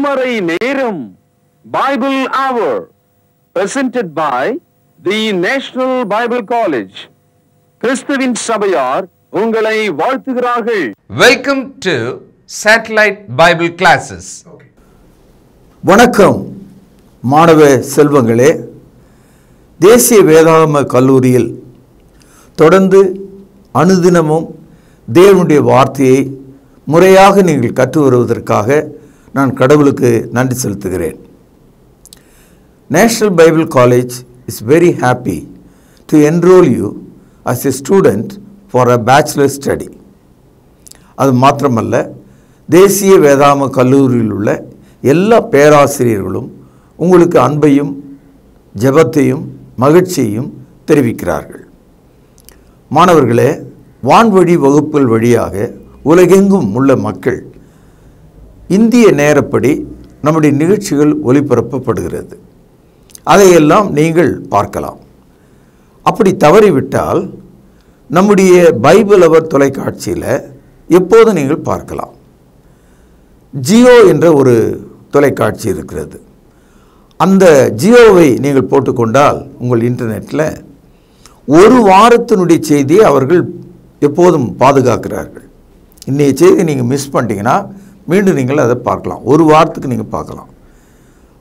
திருமறை நேரம் Bible Hour presented by the National Bible College. கிறிஸ்துவின் சபையார் உங்களை வாழ்த்துகிறார்கள். Welcome to Satellite Bible Classes. வணக்கம் மாணவ செல்வங்களே. தேசிய வேதாகம கல்லூரியில் தொடர்ந்து அனுதினமும் தேவனுடைய வார்த்தையை முறையாக நீங்கள் கற்று வருவதற்காக நான் கடவுளுக்கு நன்றி செலுத்துகிறேன். National Bible College is very happy to enroll you as a student for a bachelor study. அது மாத்திரமல்ல, தேசிய வேதாகம கல்லூரியில் உள்ள எல்லா பேராசிரியர்களும் உங்களுக்கு அன்பையும் ஜெபத்தையும் மகிழ்ச்சியையும் தெரிவிக்கிறார்கள். மாணவர்களே, வான்வழி வகுப்புகள் வழியாக உலகெங்கும் உள்ள மக்கள் இந்திய நேரப்படி நம்முடைய நிகழ்ச்சிகள் ஒளிபரப்பப்படுகிறது. அதையெல்லாம் நீங்கள் பார்க்கலாம். அப்படி தவறிவிட்டால் நம்முடைய பைபிள் அவர் தொலைக்காட்சியில் எப்போதும் நீங்கள் பார்க்கலாம். ஜியோ என்ற ஒரு தொலைக்காட்சி இருக்கிறது. அந்த ஜியோவை நீங்கள் போட்டுக்கொண்டால் உங்கள் இன்டர்நெட்டில் ஒரு வாரத்தினுடைய செய்தியை அவர்கள் எப்போதும் பாதுகாக்கிறார்கள். இன்றைய செய்தியை நீங்கள் மிஸ் பண்ணிட்டீங்கன்னா மீண்டும் நீங்கள் அதை பார்க்கலாம். ஒரு வாரத்துக்கு நீங்கள் பார்க்கலாம்.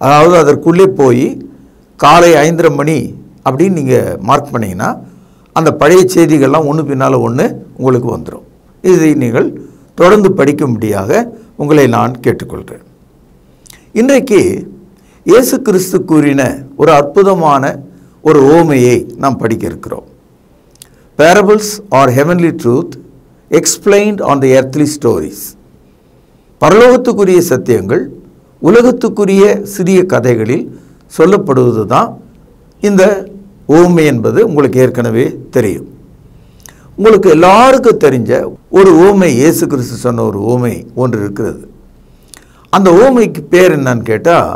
அதாவது அதற்குள்ளே போய் காலை 5:30 மணி அப்படின்னு நீங்கள் மார்க் பண்ணிங்கன்னா அந்த பழைய செய்திகள்லாம் ஒன்று பின்னால் ஒன்று உங்களுக்கு வந்துடும். இதை நீங்கள் தொடர்ந்து படிக்கும்படியாக உங்களை நான் கேட்டுக்கொள்கிறேன். இன்றைக்கு இயேசு கிறிஸ்து கூறின ஒரு அற்புதமான ஒரு ஓமையை நாம் படிக்க இருக்கிறோம். Parables are heavenly truth explained on the earthly stories. பரலோகத்துக்குரிய சத்தியங்கள் உலகத்துக்குரிய சிறிய கதைகளில் சொல்லப்படுவது தான் இந்த ஓமை என்பது உங்களுக்கு ஏற்கனவே தெரியும். உங்களுக்கு எல்லாருக்கும் தெரிஞ்ச ஒரு ஓமை, இயேசு கிறிஸ்து சொன்ன ஒரு ஓமை ஒன்று இருக்கிறது. அந்த ஓமைக்கு பேர் என்னன்னு கேட்டால்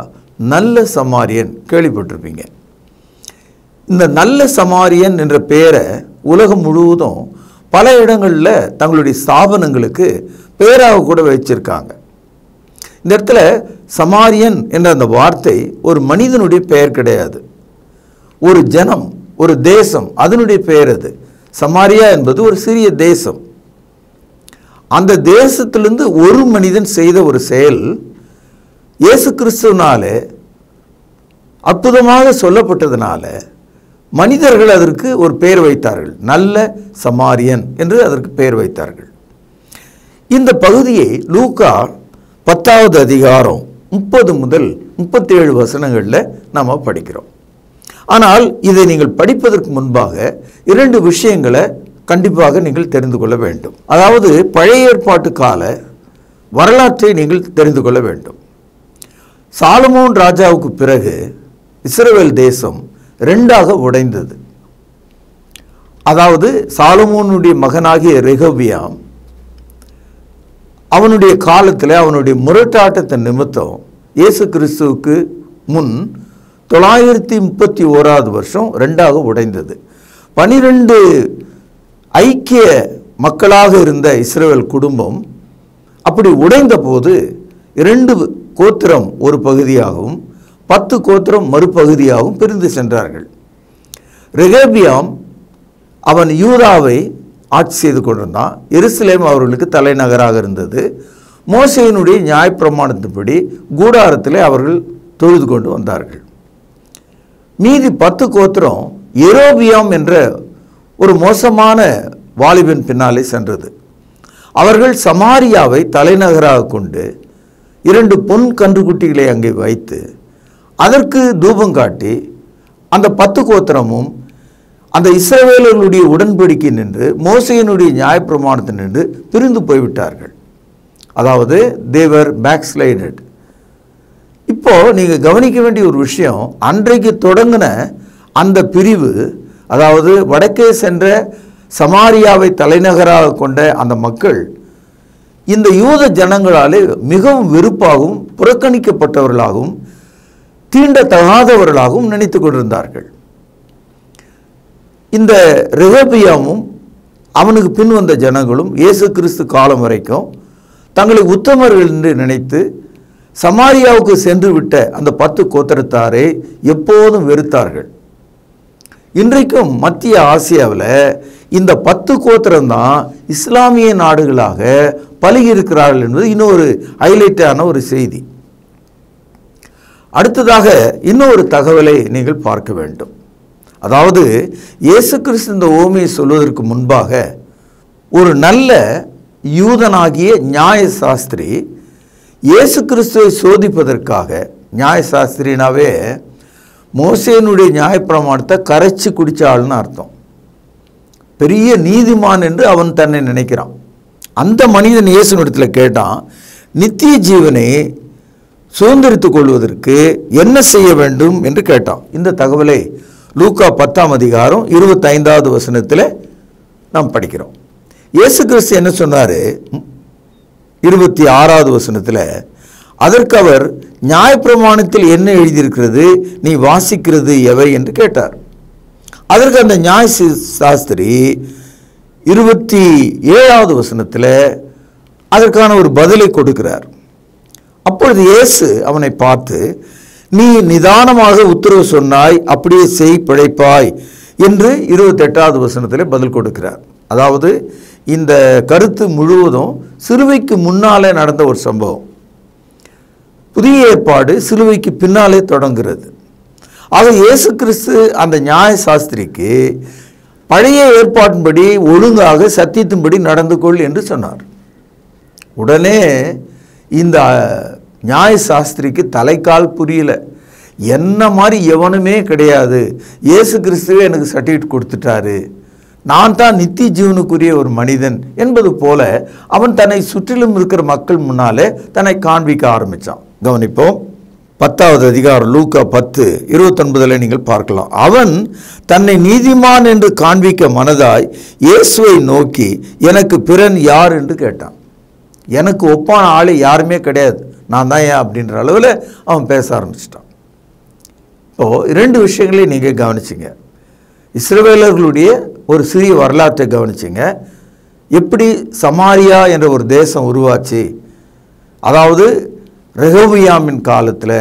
நல்ல சமாரியன். கேள்விப்பட்டிருப்பீங்க. இந்த நல்ல சமாரியன் என்ற பெயரை உலகம் முழுவதும் பல இடங்களில் தங்களுடைய ஸ்தாபனங்களுக்கு பேராக கூட வச்சிருக்காங்க. இந்த இடத்துல சமாரியன் என்ற அந்த வார்த்தை ஒரு மனிதனுடைய பெயர் கிடையாது. ஒரு ஜனம், ஒரு தேசம், அதனுடைய பெயர் அது. சமாரியா என்பது ஒரு சிறிய தேசம். அந்த தேசத்திலிருந்து ஒரு மனிதன் செய்த ஒரு செயல் இயேசு கிறிஸ்துவினாலே அற்புதமாக சொல்லப்பட்டதுனால மனிதர்கள் அதற்கு ஒரு பெயர் வைத்தார்கள். நல்ல சமாரியன் என்று அதற்கு பெயர் வைத்தார்கள். இந்த பகுதியை லூக்கா 10வது அதிகாரம் 30 முதல் 37 வசனங்களில் நாம் படிக்கிறோம். ஆனால் இதை நீங்கள் படிப்பதற்கு முன்பாக 2 விஷயங்களை கண்டிப்பாக நீங்கள் தெரிந்து கொள்ள வேண்டும். அதாவது பழைய ஏற்பாட்டு கால வரலாற்றை நீங்கள் தெரிந்து கொள்ள வேண்டும். சாலமோன் ராஜாவுக்கு பிறகு இஸ்ரவேல் தேசம் 2ஆக உடைந்தது. அதாவது சாலமோனுடைய மகனாகிய ரெகொபியாம் அவனுடைய காலத்தில் அவனுடைய முரட்டாட்டத்தின் நிமித்தம் இயேசு கிறிஸ்துவுக்கு முன் 931வது வருஷம் 2ஆக உடைந்தது. 12 ஐக்கிய மக்களாக இருந்த இஸ்ரவேல் குடும்பம் அப்படி உடைந்த போது 2 கோத்திரம் ஒரு பகுதியாகவும் 10 கோத்திரம் மறுபகுதியாகவும் பிரிந்து சென்றார்கள். ரெகொபியாம் அவன் யூதாவை ஆட்சி செய்து கொண்டிருந்தான். எருசலேம் அவர்களுக்கு தலைநகராக இருந்தது. மோசேயினுடைய நியாயப்பிரமாணத்தின்படி கூடாரத்திலே அவர்கள் தொழுது கொண்டு வந்தார்கள். மீதி 10 கோத்திரம் யெரொபியாம் என்ற ஒரு மோசமான வாலிபன் பின்னாலே சென்றது. அவர்கள் சமாரியாவை தலைநகராக கொண்டு 2 பொன் கன்றுக்குட்டிகளை அங்கே வைத்து அதற்கு தூபம் காட்டி அந்த 10 கோத்திரமும் அந்த இஸ்ரவேலர்களுடைய உடன்படிக்கை நின்று மோசேயினுடைய நியாயப்பிரமாணத்தை நின்று பிரிந்து போய்விட்டார்கள். அதாவது தேவர் பேக்ஸ்லைடட். இப்போ நீங்கள் கவனிக்க வேண்டிய ஒரு விஷயம், அன்றைக்கு தொடங்கின அந்த பிரிவு, அதாவது வடக்கே சென்ற சமாரியாவை தலைநகராக கொண்ட அந்த மக்கள் இந்த யூத ஜனங்களாலே மிகவும் வெறுப்பாகவும் புறக்கணிக்கப்பட்டவர்களாகவும் தீண்டத்தகாதவர்களாகவும் நினைத்து கொண்டிருந்தார்கள். இந்த ரெகொபியாமும் அவனுக்கு பின் வந்த ஜனங்களும் இயேசு கிறிஸ்து காலம் வரைக்கும் தங்களை உத்தமர்கள் என்று நினைத்து சமாரியாவுக்கு சென்று விட்ட அந்த 10 கோத்திரத்தாரை எப்போதும் வெறுத்தார்கள். இன்றைக்கும் மத்திய ஆசியாவில் இந்த 10 கோத்திரம்தான் இஸ்லாமிய நாடுகளாக பழகி இருக்கிறார்கள் என்பது இன்னொரு ஹைலைட்டான ஒரு செய்தி. அடுத்ததாக இன்னொரு தகவலை நீங்கள் பார்க்க வேண்டும். அதாவது இயேசு கிறிஸ்து இந்த உவமையை சொல்வதற்கு முன்பாக ஒரு நல்ல யூதனாகிய நியாயசாஸ்திரி இயேசு கிறிஸ்துவை சோதிப்பதற்காக, நியாயசாஸ்திரினாவே மோசேனுடைய நியாயப்பிரமாணத்தை கரைச்சி குடிச்ச ஆள்னு அர்த்தம், பெரிய நீதிமான் என்று அவன் தன்னை நினைக்கிறான். அந்த மனிதன் இயேசுனிடத்தில் கேட்டான், நித்திய ஜீவனை சுதந்திரித்துக் கொள்வதற்கு என்ன செய்ய வேண்டும் என்று கேட்டான். இந்த தகவலை லூக்கா 10ஆம் அதிகாரம் 25வது வசனத்தில் நாம் படிக்கிறோம். இயேசு கிறிஸ்து என்ன சொன்னார்? 26வது வசனத்தில், அதற்கு அவர், நியாயப்பிரமாணத்தில் என்ன எழுதியிருக்கிறது, நீ வாசிக்கிறது எவை என்று கேட்டார். அதற்கு அந்த நியாய சாஸ்திரி 27வது வசனத்தில் அதற்கான ஒரு பதிலை கொடுக்கிறார். அப்பொழுது இயேசு அவனை பார்த்து, நீ நிதானமாக உத்தரவு சொன்னாய், அப்படியே செய், பிழைப்பாய் என்று 28வது வசனத்தில் பதில் கொடுக்கிறார். அதாவது இந்த கருத்து முழுவதும் சிலுவைக்கு முன்னாலே நடந்த ஒரு சம்பவம். புதிய ஏற்பாடு சிலுவைக்கு பின்னாலே தொடங்குகிறது. ஆக இயேசு கிறிஸ்து அந்த நியாய சாஸ்திரிக்கு பழைய ஏற்பாட்டின்படி ஒழுங்காக சத்தியத்தின்படி நடந்து கொள் என்று சொன்னார். உடனே இந்த நியாய சாஸ்திரிக்கு தலைக்கால் புரியல. என்ன மாதிரி எவனுமே கிடையாது, இயேசு கிறிஸ்துவே எனக்கு சர்டிஃபிகேட் கொடுத்துட்டாரு, நான் தான் நித்திய ஜீவனுக்குரிய ஒரு மனிதன் என்பது போல அவன் தன்னை சுற்றிலும் இருக்கிற மக்கள் முன்னாலே தன்னை காண்பிக்க ஆரம்பித்தான். கவனிப்போம். 10வது அதிகாரம் லூக்கா 10:29 நீங்கள் பார்க்கலாம். அவன் தன்னை நீதிமான் என்று காண்பிக்க மனதாய் இயேசுவை நோக்கி, எனக்கு பிறன் யார் என்று கேட்டான். எனக்கு ஒப்பான ஆளு யாருமே கிடையாது, நான் தான் ஏன் அப்படின்ற அளவில் அவன் பேச ஆரம்பிச்சிட்டான். இப்போது 2 விஷயங்களையும் நீங்கள் கவனிச்சிங்க. இஸ்ரவேலர்களுடைய ஒரு சிறிய வரலாற்றை கவனிச்சிங்க. எப்படி சமாரியா என்ற ஒரு தேசம் உருவாச்சு, அதாவது ரெகோபியாமின் காலத்தில்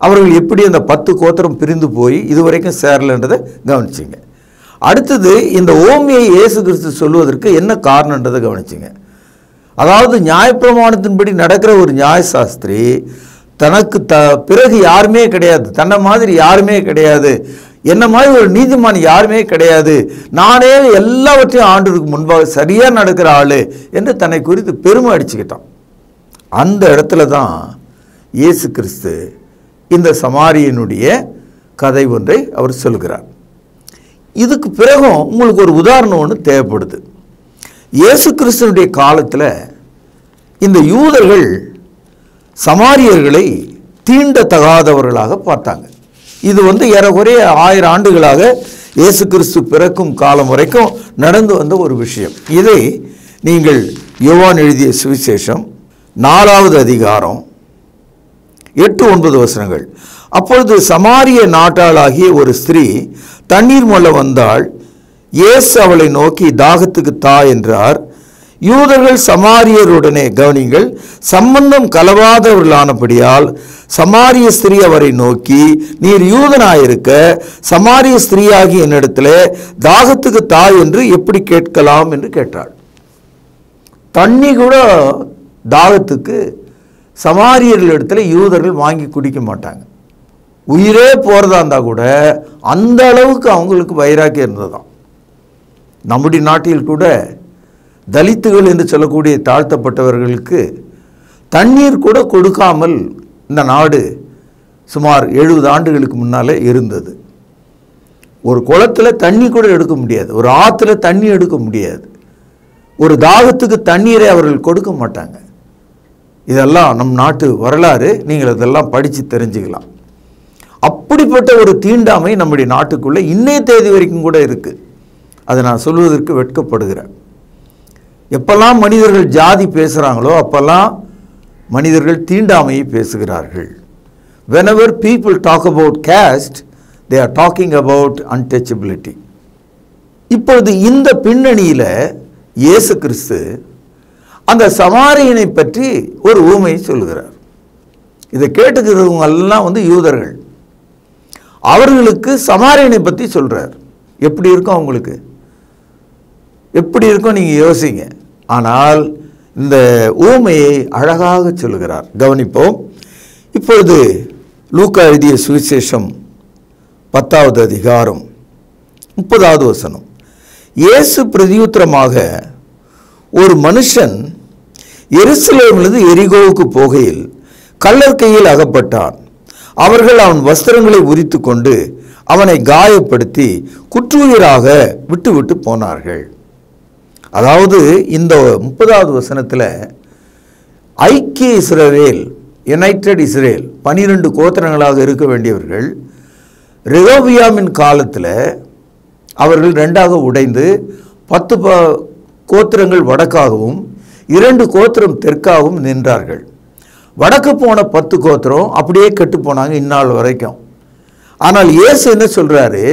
அவர்கள் எப்படி அந்த 10 கோத்திரம் பிரிந்து போய் இதுவரைக்கும் சேரலன்றதை கவனிச்சிங்க. அடுத்தது இந்த ஓமையை இயேசு கிறிஸ்து சொல்வதற்கு என்ன காரணன்றதை கவனிச்சிங்க. அதாவது நியாயப்பிரமாணத்தின்படி நடக்கிற ஒரு நியாயசாஸ்திரி தனக்கு பிறகு யாருமே கிடையாது, தன்னை மாதிரி யாருமே கிடையாது, என்ன மாதிரி ஒரு நீதிமான் யாருமே கிடையாது, நானே எல்லாவற்றையும் ஆண்டவருக்கு முன்பாக சரியாக நடக்கிற ஆள் என்று தன்னை குறித்து பெருமை அடிச்சுக்கிட்டான். அந்த இடத்துல தான் இயேசு கிறிஸ்து இந்த சமாரியனுடைய கதை ஒன்றை அவர் சொல்கிறார். இதுக்கு பிறகும் உங்களுக்கு ஒரு உதாரணம் ஒன்று தேவைப்படுது. இயேசு கிறிஸ்துனுடைய காலத்தில் இந்த யூதர்கள் சமாரியர்களை தீண்டத்தகாதவர்களாக பார்த்தாங்க. இது ஏறக்குறைய 1000 ஆண்டுகளாக இயேசு கிறிஸ்து பிறக்கும் காலம் வரைக்கும் நடந்து வந்த ஒரு விஷயம். இதை நீங்கள் யோவான் எழுதிய சுவிசேஷம் 4வது அதிகாரம் 8-9 வசனங்கள். அப்பொழுது சமாரிய நாட்டாளாகிய ஒரு ஸ்திரீ தண்ணீர் மொள்ள வந்தாள். இயேசு அவளை நோக்கி, தாகத்துக்கு தா என்றார். யூதர்கள் சமாரியருடனே, கவனிங்கள், சம்பந்தம் கலவாதவர்களானபடியால் சமாரிய ஸ்திரீ அவரை நோக்கி, நீர் யூதனாயிருக்க சமாரிய ஸ்திரீயாகி என்னிடத்தில் தாகத்துக்கு தா என்று எப்படி கேட்கலாம் என்று கேட்டாள். தண்ணி கூட தாகத்துக்கு சமாரியர்களிடத்தில் யூதர்கள் வாங்கி குடிக்க மாட்டாங்க. உயிரே போகிறதா இருந்தால் கூட அந்த அளவுக்கு அவங்களுக்கு வைராக்கியம் இருந்ததாம். நம்முடைய நாட்டில் கூட தலித்துகள் என்று சொல்லக்கூடிய தாழ்த்தப்பட்டவர்களுக்கு தண்ணீர் கூட கொடுக்காமல் இந்த நாடு சுமார் 70 ஆண்டுகளுக்கு முன்னாலே இருந்தது. ஒரு குளத்தில் தண்ணி கூட எடுக்க முடியாது, ஒரு ஆற்றுல தண்ணி எடுக்க முடியாது, ஒரு தாகத்துக்கு தண்ணீரை அவர்கள் கொடுக்க மாட்டாங்க. இதெல்லாம் நம் நாட்டு வரலாறு, நீங்கள் அதெல்லாம் படித்து தெரிஞ்சுக்கலாம். அப்படிப்பட்ட ஒரு தீண்டாமை நம்முடைய நாட்டுக்குள்ளே இன்னைய தேதி வரைக்கும் கூட இருக்குது. அதை நான் சொல்வதற்கு வெட்கப்படுகிறேன். எப்பெல்லாம் மனிதர்கள் ஜாதி பேசுகிறாங்களோ அப்பெல்லாம் மனிதர்கள் தீண்டாமையை பேசுகிறார்கள். whenever people talk about caste, they are talking about untouchability. இப்பொழுது இந்த பின்னணியில் இயேசு கிறிஸ்து அந்த சமாரியனை பற்றி ஒரு ஊமையை சொல்கிறார். இதை கேட்டுக்கிறவங்க எல்லாம் யூதர்கள். அவர்களுக்கு சமாரியனை பற்றி சொல்கிறார். எப்படி இருக்கும் அவங்களுக்கு, எப்படி இருக்கும் நீங்கள் யோசிங்க. ஆனால் இந்த ஊமையை அழகாக சொல்லுகிறார். கவனிப்போம். இப்பொழுது லூக்கா எழுதிய சுவிசேஷம் 10வது அதிகாரம் 30வது வசனம். இயேசு பிரதியுத்தரமாக, ஒரு மனுஷன் எருசலேமிலிருந்து எரிகோவுக்கு போகையில் கள்ளர் கையில் அகப்பட்டான். அவர்கள் அவன் வஸ்திரங்களை உரித்து கொண்டு அவனை காயப்படுத்தி குற்றுயிராக விட்டு போனார்கள். அதாவது இந்த 30வது வசனத்தில் ஐக்கிய இஸ்ரவேல், யுனைடெட் இஸ்ரேல் 12 கோத்திரங்களாக இருக்க வேண்டியவர்கள் ரெகோபியாமின் காலத்தில் அவர்கள் 2ஆக உடைந்து 10 கோத்திரங்கள் வடக்காகவும் 2 கோத்திரம் தெற்காகவும் நின்றார்கள். வடக்கு போன 10 கோத்திரம் அப்படியே கெட்டு போனாங்க இந்நாள் வரைக்கும். ஆனால் இயேசு என்ன சொல்றாரு,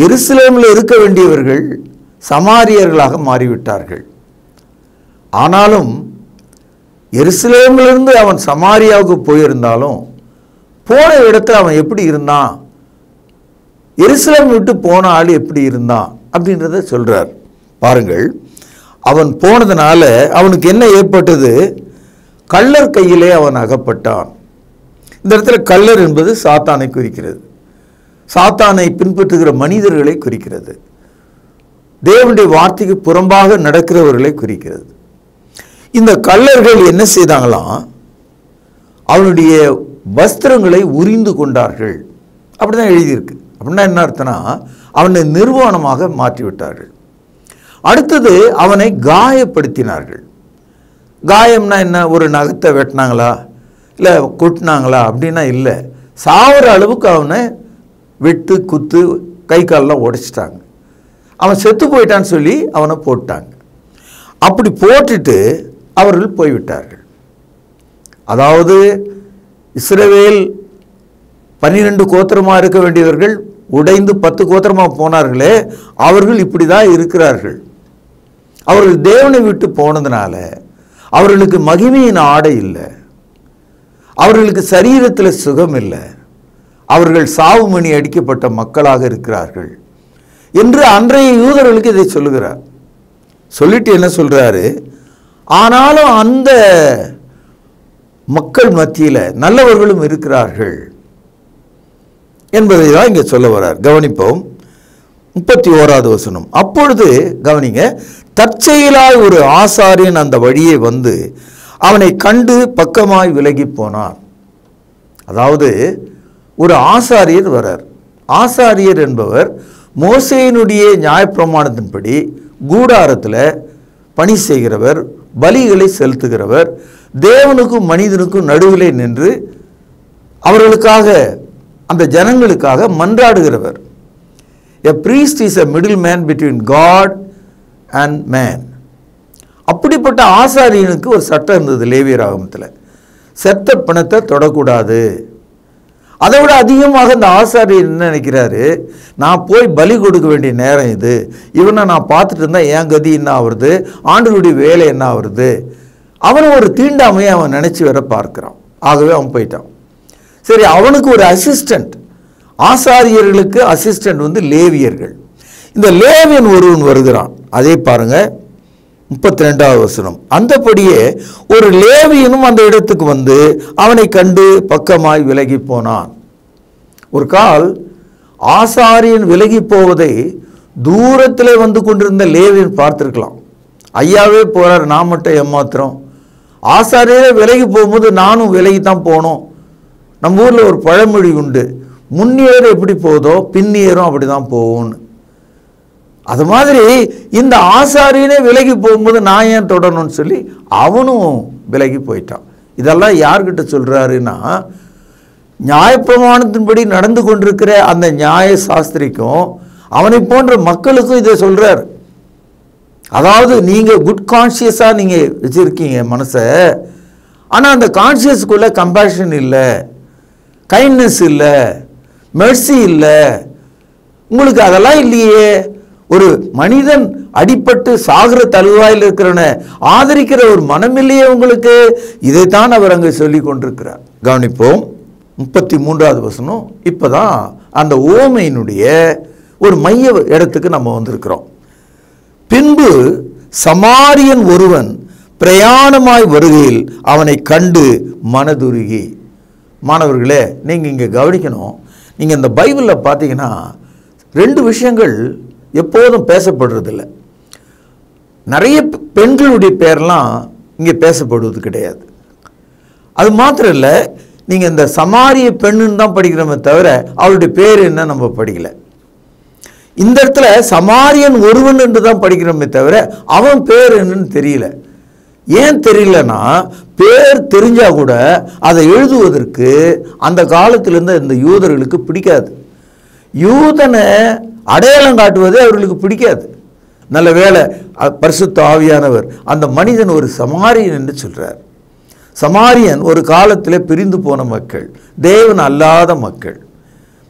எருசலேமில் இருக்க வேண்டியவர்கள் சமாரியர்களாக மாறிவிட்டார்கள். ஆனாலும் எருசலேமிலிருந்து அவன் சமாரியாவுக்கு போயிருந்தாலும் போன இடத்துல அவன் எப்படி இருந்தான், எருசலேம் விட்டு போன ஆள் எப்படி இருந்தான் அப்படின்றத சொல்றார். பாருங்கள், அவன் போனதுனால அவனுக்கு என்ன ஏற்பட்டது, கள்ளர் கையிலே அவன் அகப்பட்டான். இந்த இடத்துல கள்ளர் என்பது சாத்தானை குறிக்கிறது. சாத்தானை பின்பற்றுகிற மனிதர்களை குறிக்கிறது. தேவனுடைய வார்த்தைக்கு புறம்பாக நடக்கிறவர்களை குறிக்கிறது. இந்த கள்ளர்கள் என்ன செய்தாங்களாம், அவனுடைய வஸ்திரங்களை உரிந்து கொண்டார்கள். அப்படிதான் எழுதியிருக்கு. அப்படின்னா என்ன அர்த்தம்னா, அவனை நிர்வாணமாக மாற்றிவிட்டார்கள். அடுத்தது அவனை காயப்படுத்தினார்கள். காயம்னா என்ன, ஒரு நகத்தை வெட்டினாங்களா இல்லை கொட்டினாங்களா அப்படின்னா இல்லை, சாவர அளவுக்கு அவனை வெட்டு குத்து கை காலெலாம் உடைச்சிட்டாங்க. அவன் செத்து போயிட்டான்னு சொல்லி அவனை போட்டாங்க. அப்படி போட்டுட்டு அவர்கள் போய்விட்டார்கள். அதாவது இஸ்ரவேல் 12 கோத்திரமாக இருக்க வேண்டியவர்கள் உடைந்து 10 கோத்திரமாக போனார்களே, அவர்கள் இப்படி தான் இருக்கிறார்கள். அவர்கள் தேவனை விட்டு போனதுனால அவர்களுக்கு மகிமையின் ஆடை இல்லை, அவர்களுக்கு சரீரத்தில் சுகம் இல்லை, அவர்கள் சாவுமணி அடிக்கப்பட்ட மக்களாக இருக்கிறார்கள் என்று அன்றைய யூதர்களுக்கு இதை சொல்லுகிறார். சொல்லிட்டு என்ன சொல்றாரு, ஆனாலும் அந்த மக்கள் மத்தியில் நல்லவர்களும் இருக்கிறார்கள் என்பதை தான் இங்கே சொல்ல வர்றார். கவனிப்போம். 31வது வசனம். அப்பொழுது கவனிங்க, தற்செயலாய் ஒரு ஆசாரியன் அந்த வழியே வந்து அவனை கண்டு பக்கமாய் விலகி போனான். அதாவது ஒரு ஆசாரியர் வரார். ஆசாரியர் என்பவர் மோசேயினுடைய நியாயப்பிரமாணத்தின்படி கூடாரத்தில் பணி செய்கிறவர், பலிகளை செலுத்துகிறவர், தேவனுக்கும் மனிதனுக்கும் நடுவிலே நின்று அவர்களுக்காக, அந்த ஜனங்களுக்காக மன்றாடுகிறவர். A priest is a middleman between God and man. அப்படிப்பட்ட ஆசாரியனுக்கு ஒரு சட்டம் இருந்தது லேவியர் ஆகமத்தில், செத்த பிணத்தை தொடக்கூடாது. அதை விட அதிகமாக இந்த ஆசாரியர் என்ன நினைக்கிறாரு, நான் போய் பலி கொடுக்க வேண்டிய நேரம் இது, இவனை நான் பார்த்துட்டு இருந்தால் என் கதி என்ன ஆகுறது, ஆண்டவருடைய வேலை என்ன ஆகுறது, அவனை ஒரு தீண்டாமையை அவன் நினச்சி வர பார்க்குறான். ஆகவே அவன் போயிட்டான். சரி, அவனுக்கு ஒரு அசிஸ்டண்ட், ஆசாரியர்களுக்கு அசிஸ்டண்ட் லேவியர்கள். இந்த லேவியன் ஒருவன் வருகிறான். அதே பாருங்க 32வது வசனம். அந்தபடியே ஒரு லேவியனும் அந்த இடத்துக்கு வந்து அவனை கண்டு பக்கமாய் விலகி போனான். ஒரு கால் ஆசாரியன் விலகி போவதை தூரத்திலே வந்து கொண்டிருந்த லேவியன் பார்த்திருக்கலாம். ஐயாவே போறார், நான் மட்டும் ஏமாத்திரம், ஆசாரியரே விலகி போகும்போது நானும் விலகித்தான் போனோம். நம்ம ஊரில் ஒரு பழமொழி உண்டு, முன்னேறு எப்படி போதோ பின்னேறும் அப்படி தான் போகும்னு. அது மாதிரி இந்த ஆசாரியனே விலகி போகும்போது நான் ஏன் தொடரணும்னு சொல்லி அவனும் விலகி போயிட்டான். இதெல்லாம் யார்கிட்ட சொல்றாருன்னா, நியாயப்பிரமாணத்தின்படி நடந்து கொண்டிருக்கிற அந்த நியாய சாஸ்திரிக்கும் அவனை போன்ற மக்களுக்கும் இதை சொல்றார். அதாவது நீங்க குட் கான்சியஸா நீங்க வச்சிருக்கீங்க மனசை, ஆனா அந்த கான்சியஸுக்குள்ள கம்பேஷன் இல்லை, கைண்ட்னஸ் இல்லை, மெர்சி இல்லை, உங்களுக்கு அதெல்லாம் இல்லையே. ஒரு மனிதன் அடிபட்டு சாகிற தழுவாயில் இருக்கிறவனை ஆதரிக்கிற ஒரு மனம் இல்லையே உங்களுக்கு? இதைத்தான் அவர் அங்கே சொல்லி கொண்டிருக்கிறார். கவனிப்போம் 33வது வசனம். இப்பதான் அந்த ஓமையினுடைய ஒரு மைய இடத்துக்கு நம்ம வந்திருக்கிறோம். பின்பு சமாரியன் ஒருவன் பிரயாணமாய் வருகையில் அவனை கண்டு மனதுருகி. மாணவர்களே, நீங்க இங்க கவனிக்கணும். நீங்க இந்த பைபிளில் பார்த்தீங்கன்னா 2 விஷயங்கள் எப்போதும் பேசப்படுறதில்லை. நிறைய பெண்களுடைய பேர்லாம் இங்கே பேசப்படுவது கிடையாது. அது மாத்திரம் இல்லை, நீங்கள் இந்த சமாரிய பெண்ணுன்னு தான் படிக்கிறோமே தவிர அவளுடைய பேர் என்ன நம்ம படிக்கல. இந்த இடத்துல சமாரியன் ஒருவன் என்று தான் படிக்கிறோமே தவிர அவன் பேர் என்னன்னு தெரியல. ஏன் தெரியலன்னா, பேர் தெரிஞ்சா கூட அதை எழுதுவதற்கு அந்த காலத்திலிருந்து இந்த யூதர்களுக்கு பிடிக்காது. யூதனை அடையாளம் காட்டுவதே அவர்களுக்கு பிடிக்காது. நல்ல வேளை பரிசுத்த ஆவியானவர் அந்த மனிதன் ஒரு சமாரியன் என்று சொல்றார். சமாரியன் ஒரு காலத்தில் பிரிந்து போன மக்கள், தேவன் அல்லாத மக்கள்,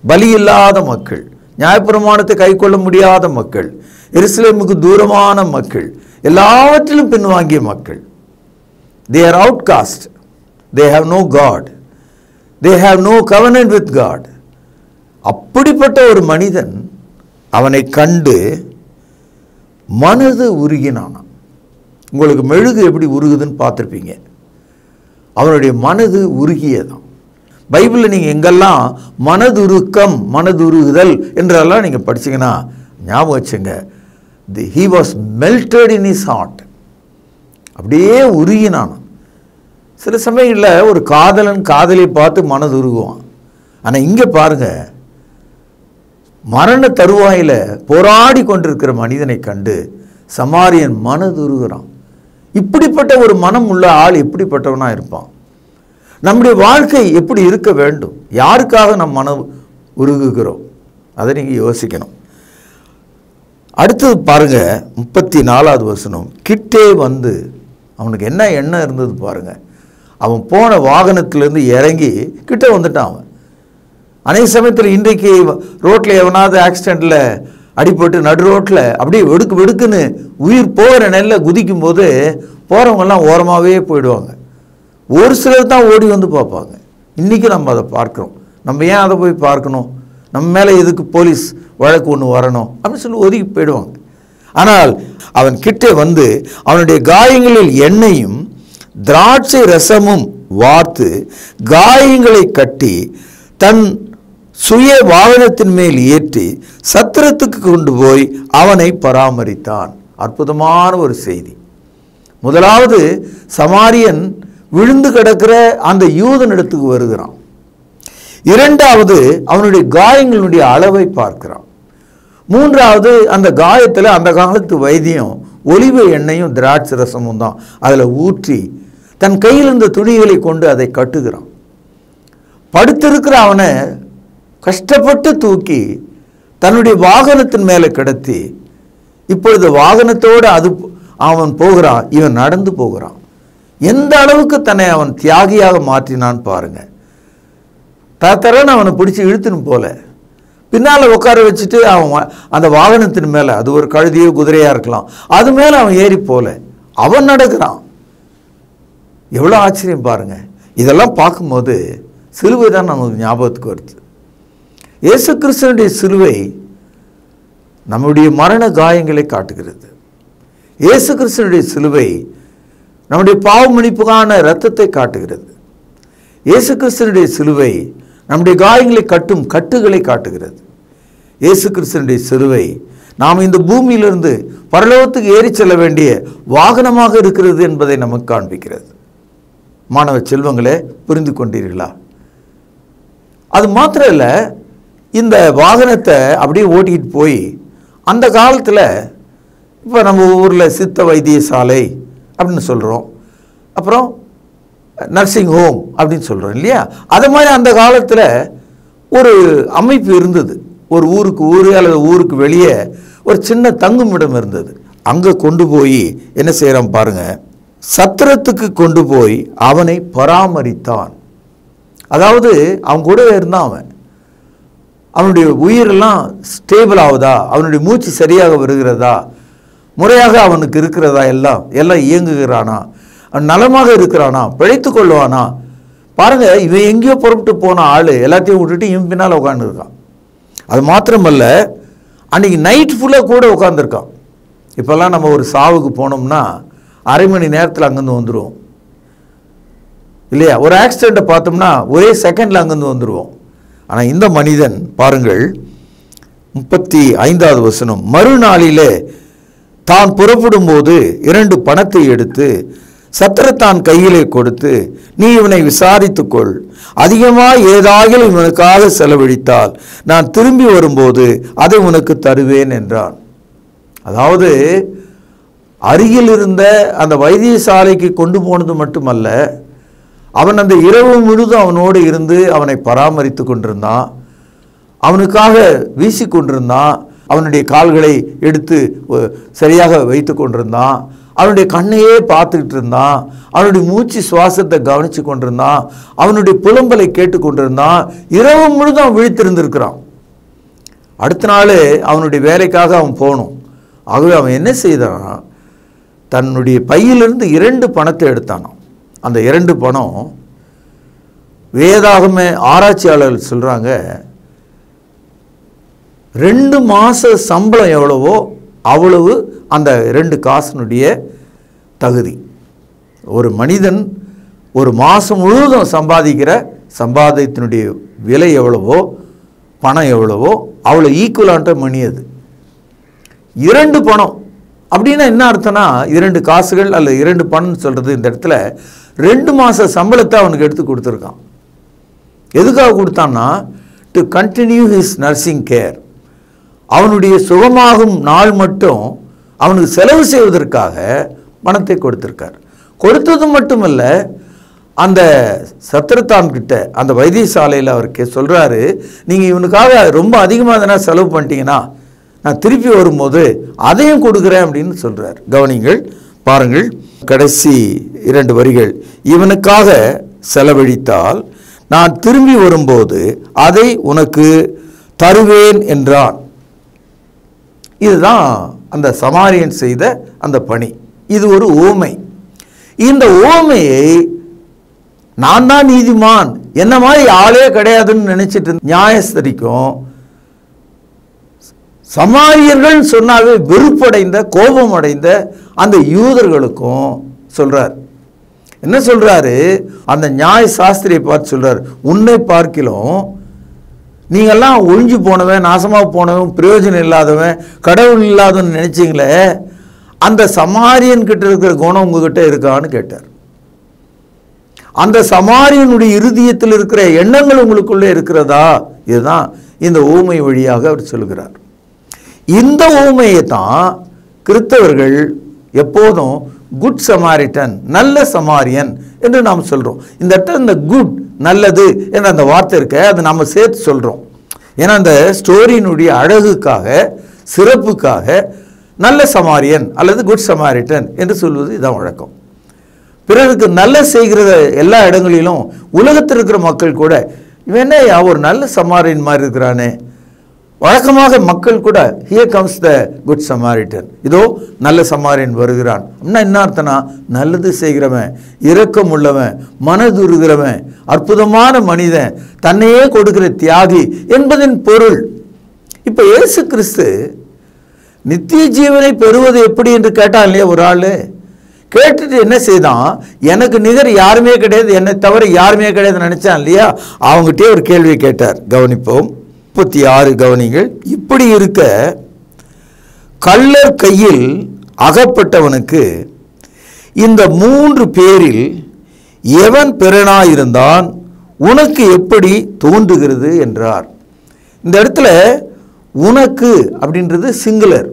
பலி இல்லாத மக்கள், நியாயப்பிரமாணத்தை கை கொள்ள முடியாத மக்கள், எருசலேமுக்கு தூரமான மக்கள், எல்லாவற்றிலும் பின்வாங்கிய மக்கள். They are outcast. They have no God. They have no covenant with God. அப்படிப்பட்ட ஒரு மனிதன் அவனை கண்டு மனது உருகினானாம். உங்களுக்கு மெழுகு எப்படி உருகுதுன்னு பார்த்துருப்பீங்க. அவனுடைய மனது உருகியதான். பைபிளில் நீங்கள் எங்கெல்லாம் மனதுருக்கம், மனதுருகுதல் என்றெல்லாம் நீங்கள் படிச்சீங்கன்னா ஞாபகம் வச்சுங்க, he was melted in his heart. அப்படியே உருகினான். சில சமயங்களில் ஒரு காதலன் காதலை பார்த்து மனது உருகுவான். ஆனால் இங்கே பாருங்க, மரண தருவாயில் போராடி கொண்டிருக்கிற மனிதனை கண்டு சமாரியன் மனது உருகுறான். இப்படிப்பட்ட ஒரு மனம் உள்ள ஆள் எப்படிப்பட்டவனா இருப்பான்? நம்முடைய வாழ்க்கை எப்படி இருக்க வேண்டும்? யாருக்காக நம் மனம் உருகுகிறோம்? அதை நீங்கள் யோசிக்கணும். அடுத்தது பாருங்க 34வது வசனம். கிட்டே வந்து அவனுக்கு என்ன எண்ணம் இருந்தது பாருங்க. அவன் போன வாகனத்திலேருந்து இறங்கி கிட்டே வந்துட்டான். அவன் அநேக சமயத்தில் இன்றைக்கு ரோட்டில் எவனாவது ஆக்சிடெண்ட்டில் அடிபட்டு நடு ரோட்டில் அப்படியே வெடுக்கு வெடுக்குன்னு உயிர் போகிற நெல்லில் குதிக்கும் போது போகிறவங்கெல்லாம் ஓரமாகவே போயிடுவாங்க. ஒரு சிலர் தான் ஓடி வந்து பார்ப்பாங்க. இன்றைக்கி நம்ம அதை பார்க்குறோம். நம்ம ஏன் அதை போய் பார்க்கணும்? நம்ம மேலே எதுக்கு போலீஸ் வழக்கு ஒன்று வரணும் அப்படின்னு சொல்லி ஒதுக்கி போயிடுவாங்க. ஆனால் அவன் கிட்டே வந்து அவனுடைய காயங்களில் எண்ணெயும் திராட்சை ரசமும் வார்த்து காயங்களை கட்டி தன் சுய வாகனத்தின் மேல் ஏற்றி சத்திரத்துக்கு கொண்டு போய் அவனை பராமரித்தான். அற்புதமான ஒரு செய்தி. முதலாவது, சமாரியன் விழுந்து கிடக்கிற அந்த யூதனிடத்துக்கு வருகிறான். இரண்டாவது, அவனுடைய காயங்களுடைய அளவை பார்க்கிறான். மூன்றாவது, அந்த காயத்தில் அந்த காலத்து வைத்தியம் ஒலிவ எண்ணெயும் திராட்சை ரசமும் தான். அதில் ஊற்றி தன் கையில் இருந்த துணிகளை கொண்டு அதை கட்டுகிறான். படுத்திருக்கிற அவனை கஷ்டப்பட்டு தூக்கி தன்னுடைய வாகனத்தின் மேலே கிடத்தி, இப்பொழுது வாகனத்தோடு அவன் போகிறான், இவன் நடந்து போகிறான். எந்த அளவுக்கு தன்னை அவன் தியாகியாக மாற்றினான் பாருங்க. தரன்னு அவனை பிடிச்சி இழுத்துன்னு போல பின்னால் உட்கார வச்சுட்டு அவன் அந்த வாகனத்தின் மேலே, அது ஒரு கழுதியோ குதிரையாக இருக்கலாம், அது மேலே அவன் ஏறி போல அவன் நடக்கிறான். எவ்வளோ ஆச்சரியம் பாருங்க. இதெல்லாம் பார்க்கும்போது சிலுவை தான் நமக்கு ஞாபகத்துக்கு வருது. இயேசு கிறிஸ்துவினுடைய சிலுவை நம்முடைய மரண காயங்களை காட்டுகிறது. இயேசு கிறிஸ்துவினுடைய சிலுவை நம்முடைய பாவ மன்னிப்புக்கான இரத்தத்தை காட்டுகிறது. இயேசு கிறிஸ்துவினுடைய சிலுவை நம்முடைய காயங்களை கட்டும் கட்டுகளை காட்டுகிறது. இயேசு கிறிஸ்துவினுடைய சிலுவை நாம் இந்த பூமியிலிருந்து பரலோகத்துக்கு ஏறி செல்ல வேண்டிய வாகனமாக இருக்கிறது என்பதை நமக்கு காண்பிக்கிறது. மாணவ செல்வங்களே, புரிந்து கொண்டீர்களா? அது மாத்திரம் இல்லை, இந்த வாகனத்தை அப்படியே ஓட்டிக்கிட்டு போய் அந்த காலத்தில் இப்போ நம்ம ஊரில் சித்த வைத்தியசாலை அப்படின்னு சொல்கிறோம், அப்புறம் நர்சிங் ஹோம் அப்படின்னு சொல்கிறோம் இல்லையா? அது மாதிரி அந்த காலத்தில் ஒரு அமைப்பு இருந்தது. ஒரு ஊருக்கு ஊர் அல்லது ஊருக்கு வெளியே ஒரு சின்ன தங்குமிடம் இருந்தது. அங்கே கொண்டு போய் என்ன செய்கிறான் பாருங்க, சத்திரத்துக்கு கொண்டு போய் அவனை பராமரித்தான். அதாவது அவன் கூட இருந்தான். அவனுடைய உயிரெல்லாம் ஸ்டேபிள் ஆகுதா, அவனுடைய மூச்சு சரியாக வருகிறதா, முறையாக அவனுக்கு இருக்கிறதா? எல்லாம் இயங்குகிறானா? அவன் நலமாக இருக்கிறானா? பிழைத்து கொள்வானா? பாருங்க, இவன் எங்கேயோ புறப்பட்டு போன ஆள் எல்லாத்தையும் விட்டுட்டு இவன் பின்னால் உட்காந்துருக்கான். அது மாத்திரமல்ல, அன்றைக்கி நைட் ஃபுல்லாக கூட உட்காந்துருக்கான். இப்போல்லாம் நம்ம ஒரு சாவுக்கு போனோம்னா அரை மணி நேரத்தில் அங்கேருந்து வந்துடுவோம் இல்லையா? ஒரு ஆக்சிடெண்ட்டை பார்த்தோம்னா ஒரே செகண்டில் அங்கேருந்து வந்துடுவோம். ஆனால் இந்த மனிதன் பாருங்கள், 35வது வசனம், மறுநாளிலே தான் புறப்படும் போது 2 பணத்தை எடுத்து சத்திரத்தான் கையிலே கொடுத்து, நீ இவனை விசாரித்துக்கொள், அதிகமாக ஏதாகிலும் இவனுக்காக செலவழித்தால் நான் திரும்பி வரும்போது அதை உனக்கு தருவேன் என்றான். அதாவது அருகில் இருந்த அந்த வைத்தியசாலைக்கு கொண்டு போனது மட்டுமல்ல, அவன் அந்த இரவு முழுதும் அவனோடு இருந்து அவனை பராமரித்து கொண்டிருந்தான், அவனுக்காக வீசி கொண்டிருந்தான், அவனுடைய கால்களை எடுத்து சரியாக வைத்து கொண்டிருந்தான், அவனுடைய கண்ணையே பார்த்துக்கிட்டு இருந்தான், அவனுடைய மூச்சு சுவாசத்தை கவனித்து கொண்டிருந்தான், அவனுடைய புலம்பலை கேட்டு கொண்டிருந்தான், இரவு முழுதும் அவன் விழித்திருந்திருக்கிறான். அடுத்த நாள் அவனுடைய வேலைக்காக அவன் போகணும். ஆகவே அவன் என்ன செய்தான், தன்னுடைய பையிலிருந்து 2 பணத்தை எடுத்தானான். அந்த 2 பணம் வேதாகம ஆராய்ச்சியாளர்கள் சொல்கிறாங்க 2 மாத சம்பளம் எவ்வளவோ அவ்வளவு அந்த 2 காசினுடைய தகுதி. ஒரு மனிதன் ஒரு மாதம் முழுவதும் சம்பாதிக்கிற சம்பாதியத்தினுடைய விலை எவ்வளவோ, பணம் எவ்வளவோ அவ்வளோ ஈக்குவலான மணி அது. 2 பணம் அப்படின்னா என்ன அர்த்தம்னா, 2 காசுகள் அல்லது 2 பணம்னு சொல்கிறது இந்த இடத்துல 2 மாத சம்பளத்தை அவனுக்கு எடுத்து கொடுத்துருக்கான். எதுக்காக கொடுத்தான்னா, to continue his nursing care, அவனுடைய சுகமாகும் நாள் மட்டும் அவனுக்கு செலவு செய்வதற்காக பணத்தை கொடுத்திருக்கார். கொடுத்தது மட்டுமல்ல, அந்த சத்திரத்தான்கிட்ட அந்த வைத்தியசாலையில் அவருக்கு சொல்கிறாரு, நீங்கள் இவனுக்காக ரொம்ப அதிகமாக தானே செலவு பண்ணிட்டீங்கன்னா நான் திருப்பி வரும்போது அதையும் கொடுக்குறேன் அப்படின்னு சொல்கிறார். கவனிங்கள், பாருங்கள், கடைசி 2 வரிகள், இவனுக்காக செலவழித்தால் நான் திரும்பி வரும்போது அதை உனக்கு தருவேன் என்றான். இதுதான் அந்த சமாரியன் செய்த அந்த பணி. இது ஒரு உவமை. இந்த உவமையை நான் தான் நீதிமான், என்ன மாதிரி ஆளே கிடையாதுன்னு நினைச்சிட்டு நியாயஸ்தரிக்கும் சமாரியர்கள் சொன்னாவே வெறுப்படைந்த கோபம் அடைந்த அந்த யூதர்களுக்கும் சொல்றார். என்ன சொல்றாரு, அந்த நியாய சாஸ்திரியை பார்த்து சொல்றார், உன்னை பார்க்கிலும் நீங்கள்லாம் ஒழிஞ்சு போனவன், நாசமாக போனவன், பிரயோஜனம் இல்லாதவன், கடவுள் இல்லாதவன் நினைச்சிங்களே, அந்த சமாரியன் கிட்ட இருக்கிற குணம் உங்ககிட்ட இருக்கான்னு கேட்டார். அந்த சமாரியனுடைய இருதயத்தில் இருக்கிற எண்ணங்கள் உங்களுக்குள்ளே இருக்கிறதா? இதுதான் இந்த ஊமை வழியாக அவர் சொல்கிறார். இந்த ஊமையை தான் கிறிஸ்தவர்கள் எப்போதும் குட் சமாரிட்டன், நல்ல சமாரியன் என்று நாம் சொல்கிறோம். இந்த இடத்துல இந்த குட், நல்லது என்ற அந்த வார்த்தை இருக்க, அதை நம்ம சேர்த்து சொல்கிறோம். ஏன்னா அந்த ஸ்டோரியினுடைய அழகுக்காக, சிறப்புக்காக நல்ல சமாரியன் அல்லது குட் சமாரிட்டன் என்று சொல்வது இதான் வழக்கம். பிறருக்கு நல்ல செய்கிற எல்லா இடங்களிலும் உலகத்தில் இருக்கிற மக்கள் கூட இவன் என்ன ஒரு நல்ல சமாரியன் மாதிரி இருக்கிறானே, வழக்கமாக மக்கள் கூட here comes the good Samaritan, இதோ நல்ல சமாரியன் வருகிறான் அப்படின்னா என்ன அர்த்தம்னா, நல்லது செய்கிறவன், இரக்கம் உள்ளவன், மனதுருகிறவன், அற்புதமான மனிதன், தன்னையே கொடுக்கிற தியாகி என்பதின் பொருள். இப்போ இயேசு கிறிஸ்து நித்திய ஜீவனை பெறுவது எப்படி என்று கேட்டான் இல்லையா ஒரு ஆள். கேட்டுட்டு என்ன செய்தான், எனக்கு நிகர் யாருமே கிடையாது, என்னை தவிர யாருமே கிடையாது நினைச்சான் இல்லையா. அவங்ககிட்டே ஒரு கேள்வியை கேட்டார். கவனிப்போம், 36 கவனிங்கள். இப்படி இருக்க கள்ளர் கையில் அகப்பட்டவனுக்கு இந்த 3 பேரில் எவன் பிறனாயிருந்தான் உனக்கு எப்படி தோன்றுகிறது என்றார். இந்த இடத்துல உனக்கு அப்படின்றது சிங்குலர்.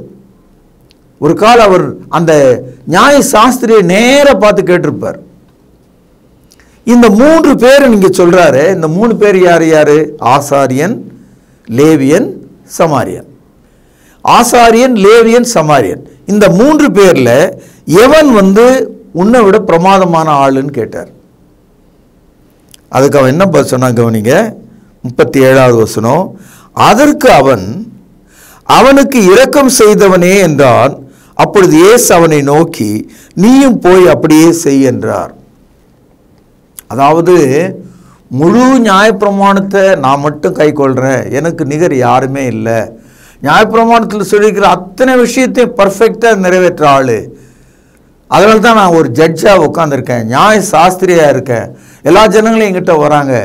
ஒரு கால் அவர் அந்த நியாய சாஸ்திரியை நேர பார்த்து கேட்டிருப்பார். இந்த 3 பேரை நீங்க சொல்றாரு, இந்த 3 பேர் யாரு யாரு? ஆசாரியன், லேவியன், சமாரியன். ஆசாரியன், லேவியன், சமாரியன். இந்த 3 பேர்ல எவன் உன்னை விட பிரமாதமான ஆளுன்னு கேட்டார். அதுக்கு அவன் என்ன சொன்னா கவனிங்க, 37வது வசனம். அதற்கு அவன், அவனுக்கு இரக்கம் செய்தவனே என்றான். அப்பொழுது இயேசு அவனை நோக்கி, நீயும் போய் அப்படியே செய் என்றார். அதாவது முழு நியாயப்பிரமாணத்தை நான் மட்டும் கை கொள்கிறேன், எனக்கு நிகர் யாருமே இல்லை, நியாயப்பிரமாணத்தில் சொல்லியிருக்கிற அத்தனை விஷயத்தையும் பர்ஃபெக்டாக நிறைவேற்ற ஆள், அதனால தான் நான் ஒரு ஜட்ஜாக உட்காந்துருக்கேன், நியாய சாஸ்திரியாக இருக்கேன், எல்லா ஜனங்களும் என்கிட்ட வராங்க,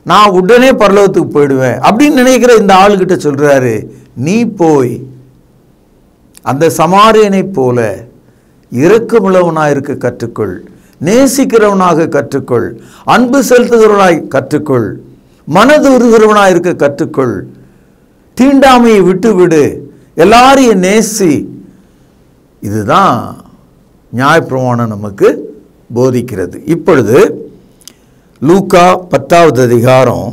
நான் உடனே பரலோகத்துக்கு போயிடுவேன் அப்படின்னு நினைக்கிற இந்த ஆளுகிட்ட சொல்கிறாரு, நீ போய் அந்த சமாரியனை போல இரக்கமுள்ளவனாக இருக்க கற்றுக்கொள், நேசிக்கிறவனாக கற்றுக்கொள், அன்பு செலுத்துகிறவனாய் கற்றுக்கொள், மனது உருகிறவனாக இருக்க கற்றுக்கொள், தீண்டாமையை விட்டுவிடு, எல்லாரையும் நேசி. இதுதான் நியாயப்பிரமாணம் நமக்கு போதிக்கிறது. இப்பொழுது லூக்கா 10வது அதிகாரம்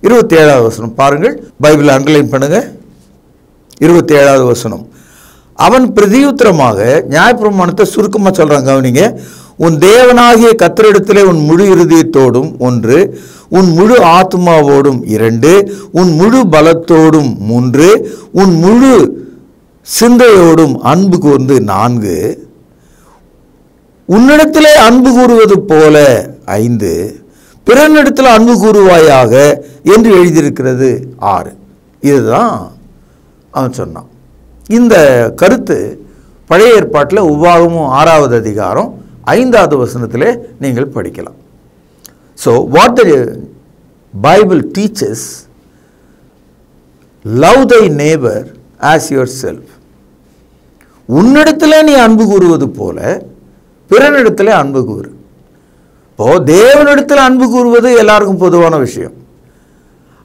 27வது வசனம் பாருங்கள். பைபிள் அண்டர்லைன் பண்ணுங்க. 27வது வசனம். அவன் பிரதியுத்தரமாக நியாயப்பிரமாணத்தை சுருக்கமாக சொல்கிறாங்க, கவனிங்க. உன் தேவனாகிய கர்த்தரிடத்திலே உன் முழு இருதயத்தோடும் 1, உன் முழு ஆத்மாவோடும் 2, உன் முழு பலத்தோடும் 3, உன் முழு சிந்தையோடும் அன்பு கூர்ந்து 4, உன்னிடத்திலே அன்பு கூறுவது போல 5, பிறனிடத்தில் அன்பு கூறுவாயாக என்று எழுதியிருக்கிறது 6. இதுதான் அவன் சொன்னான். இந்த கருத்து பழைய ஏற்பாட்டில் உபாகமும் 6வது அதிகாரம் 5வது வசனத்திலே நீங்கள் படிக்கலாம். So what the Bible teaches, love thy neighbour as yourself. உன்னிடத்தில் நீ அன்பு கூறுவது போல பிறனிடத்தில் அன்பு கூறு. இப்போ தேவனிடத்தில் அன்பு கூறுவது எல்லாருக்கும் பொதுவான விஷயம்.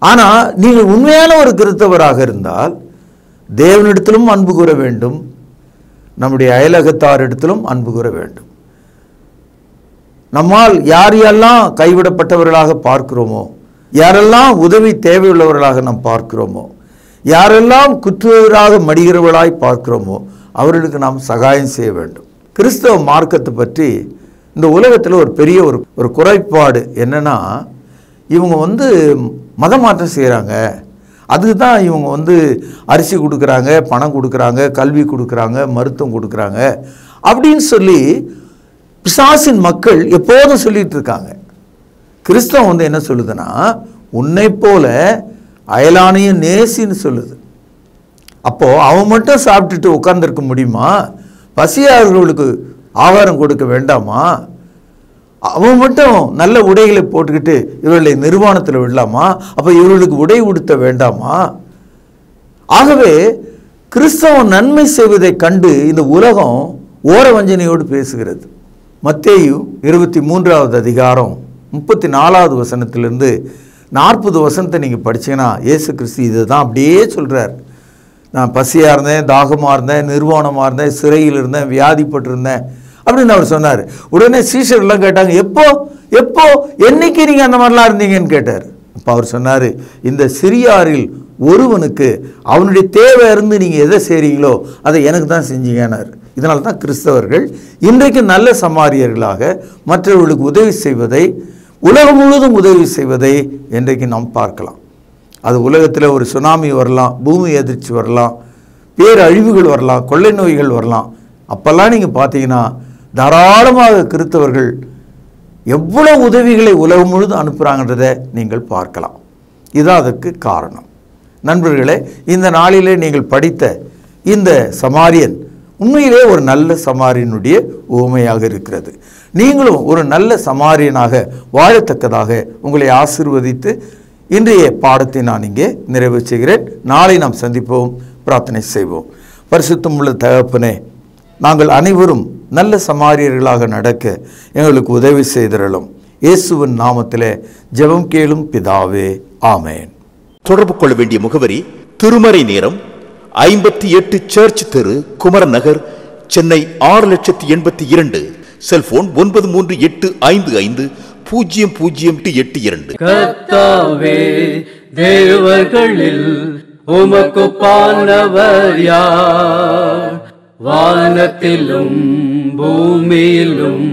ஆனால் நீங்கள் உண்மையான ஒரு கிறிஸ்தவராக இருந்தால் தேவனிடத்திலும் அன்பு கூற வேண்டும், நம்முடைய அயலகத்தாரிடத்திலும் அன்பு கூற வேண்டும். நம்மால் யாரெல்லாம் கைவிடப்பட்டவர்களாக பார்க்கிறோமோ, யாரெல்லாம் உதவி தேவையுள்ளவர்களாக நாம் பார்க்கிறோமோ, யாரெல்லாம் குற்றுவராக மடிகிறவர்களாய் பார்க்கிறோமோ அவர்களுக்கு நாம் சகாயம் செய்ய வேண்டும். கிறிஸ்தவ மார்க்கத்தை பற்றி இந்த உலகத்தில் ஒரு பெரிய ஒரு குறைபாடு என்னன்னா, இவங்க மதம் மாற்றம் செய்கிறாங்க, அதுக்கு தான் இவங்க அரிசி கொடுக்குறாங்க, பணம் கொடுக்குறாங்க, கல்வி கொடுக்குறாங்க, மருத்துவம் கொடுக்குறாங்க அப்படின்னு சொல்லி பிசாசின் மக்கள் எப்போதும் சொல்லிட்டு இருக்காங்க. கிறிஸ்தவம் என்ன சொல்லுதுன்னா, உன்னை போல அயலானையும் நேசின்னு சொல்லுது. அப்போது அவன் மட்டும் சாப்பிட்டுட்டு உட்கார்ந்துருக்க முடியுமா? பசியாளர்களுக்கு ஆகாரம் கொடுக்க வேண்டாமா? அவன் மட்டும் நல்ல உடைகளை போட்டுக்கிட்டு இவர்களை நிர்வாணத்தில் விடலாமா? அப்போ இவர்களுக்கு உடை உடுத்த வேண்டாமா? ஆகவே கிறிஸ்தவம் நன்மை செய்வதை கண்டு இந்த உலகம் ஓர வஞ்சனையோடு பேசுகிறது. மத்தேயு 23வது அதிகாரம் 34வது வசனத்திலிருந்து 40 வசனத்தை நீங்கள் படிச்சீங்கன்னா இயேசு கிறிஸ்து இதை தான் அப்படியே சொல்கிறார். நான் பசியாக இருந்தேன், தாகமாக இருந்தேன், நிர்வாணமாக இருந்தேன், சிறையில் இருந்தேன், வியாதிப்பட்டிருந்தேன் அப்படின்னு அவர் சொன்னார். உடனே சீஷர்கள்லாம் கேட்டாங்க, எப்போ என்னைக்கு நீங்கள் அந்த மாதிரிலாம் இருந்தீங்கன்னு கேட்டார். அப்போ அவர் சொன்னார், இந்த சிறியாரில் ஒருவனுக்கு அவனுடைய தேவை இருந்து நீங்கள் எதை செய்கிறீங்களோ அதை எனக்கு தான் செஞ்சீங்கன்னார். இதனால தான் கிறிஸ்தவர்கள் இன்றைக்கு நல்ல சமாரியர்களாக மற்றவர்களுக்கு உதவி செய்வதை, உலகம் முழுவதும் உதவி செய்வதை இன்றைக்கு நாம் பார்க்கலாம். அது உலகத்தில் ஒரு சுனாமி வரலாம், பூமி எதிர்ச்சி வரலாம், பேரழிவுகள் வரலாம், கொள்ளை நோய்கள் வரலாம். அப்போல்லாம் நீங்கள் பார்த்தீங்கன்னா தாராளமாக கிறிஸ்தவர்கள் எவ்வளோ உதவிகளை உலகம் முழுவதும் அனுப்புகிறாங்கன்றதை நீங்கள் பார்க்கலாம். இதுதான் அதற்கு காரணம். நண்பர்களே, இந்த நாளிலே நீங்கள் படித்த இந்த சமாரியன் உண்மையிலே ஒரு நல்ல சமாரியனுடைய உவமையாக இருக்கிறது. நீங்களும் ஒரு நல்ல சமாரியனாக வாழத்தக்கதாக உங்களை ஆசீர்வதித்து இன்றைய பாடத்தை நான் இங்கே நிறைவு செய்கிறேன். நாளை நாம் சந்திப்போம், பிரார்த்தனை செய்வோம். பரிசுத்தமுள்ள தகப்பனே, நாங்கள் அனைவரும் நல்ல சமாரியர்களாக நடக்க எங்களுக்கு உதவி செய்திரலும். இயேசுவின் நாமத்திலே ஜெபம் கேளும் பிதாவே, ஆமேன். தொடர்பு கொள்ள வேண்டிய முகவரி: திருமறை நேரம், 58 சர்ச் தெரு, குமரன் நகர், சென்னை 6,82,000. செல்போன் 9385500882. கர்த்தாவே, தேவர்களில் உமக்குப்பானவர் யார்? வானத்திலும் பூமியிலும்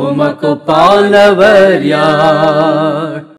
உமக்குப்பானவர் யார்?